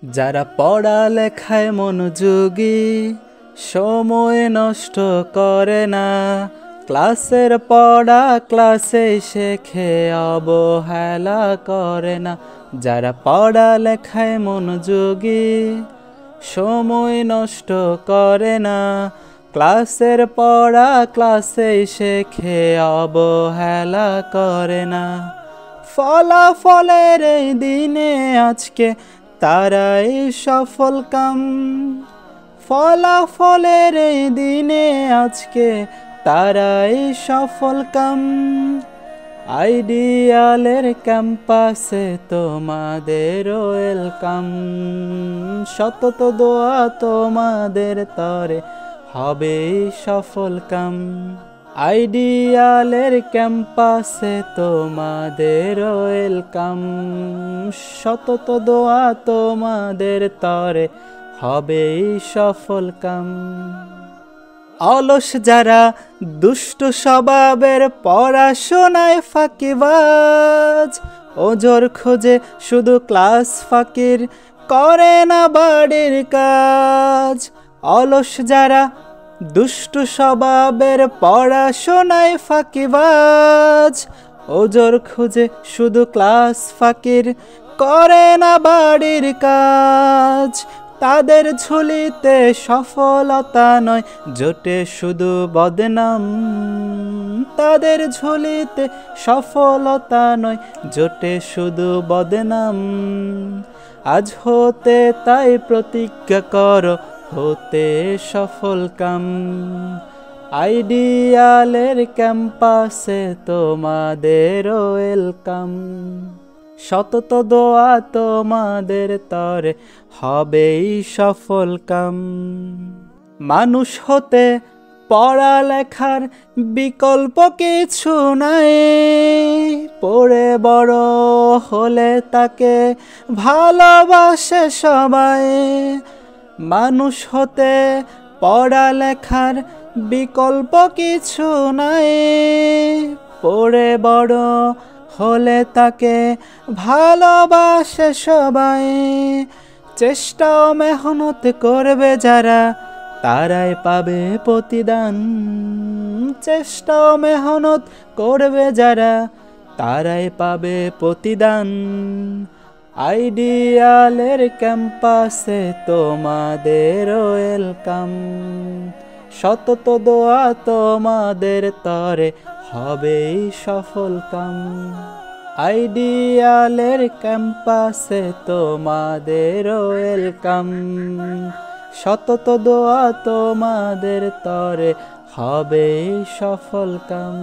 যারা পড়ালেখায় মনোযোগী, সময় নষ্ট করে না, ক্লাসের পড়া ক্লাসে শেখে, অবহেলা করে না। যারা পড়ালেখায় মনোযোগী, সময় নষ্ট করে না, ক্লাসের পড়া ক্লাসে শেখে, অবহেলা করে না। ফলাফলের এই দিনে আজকে তারাই সফল কাম, ফলাফলের এই দিনে আজকে তারাই সফল কাম। আইডিয়ালের ক্যাম্পাসে তোমাদের ওয়েলকাম, শতত দোয়া তোমাদের তরে হবে সফল কাম। আইডিয়ালের ক্যাম্পাসে তোমাদের ওয়েলকাম, শতত দোয়া তোমাদের তরে হবে সফল কাম। অলস যারা, দুষ্ট স্বভাবের, পড়াশোনায় ফাঁকিবাজ, ওজোর খোঁজে শুধু ক্লাস ফাঁকির, করে না বাড়ির কাজ। অলস যারা, দুষ্ট স্বভাবের, পড়াশোনায় ফাঁকিবাজ, ওজোর খুঁজে শুধু ক্লাস ফাঁকির, করে না বাড়ির কাজ। তাদের ঝুলিতে সফলতা নয়, জোটে শুধু বদনাম। তাদের ঝুলিতে সফলতা নয়, জোটে শুধু বদনাম। আজ হতে তাই প্রতিজ্ঞা করো, হতে সফল কাম। আইডিয়ালের ক্যাম্পাসে তোমাদের ওয়েলকাম, শতত দোয়া তোমাদের তরে হবেই সফল কাম। মানুষ হতে পড়ালেখার বিকল্প কিছু নাই, পড়ে বড় হলে তাকে ভালোবাসে সবাই। মানুষ হতে পড়ালেখার বিকল্প কিছু নাই, পড়ে বড় হলে তাকে ভালোবাসে সবাই। চেষ্টা ও মেহনত করবে যারা, তারাই পাবে প্রতিদান। চেষ্টা ও মেহনত করবে যারা, তারাই পাবে প্রতিদান। আইডিয়ালের ক্যাম্পাসে তোমাদের ওয়েলকাম, শতত দোয়া তোমাদের তরে হবেই সফল কাম। আইডিয়ালের ক্যাম্পাসে তোমাদের ওয়েলকাম, শতত দোয়া তোমাদের তরে হবেই সফল কাম।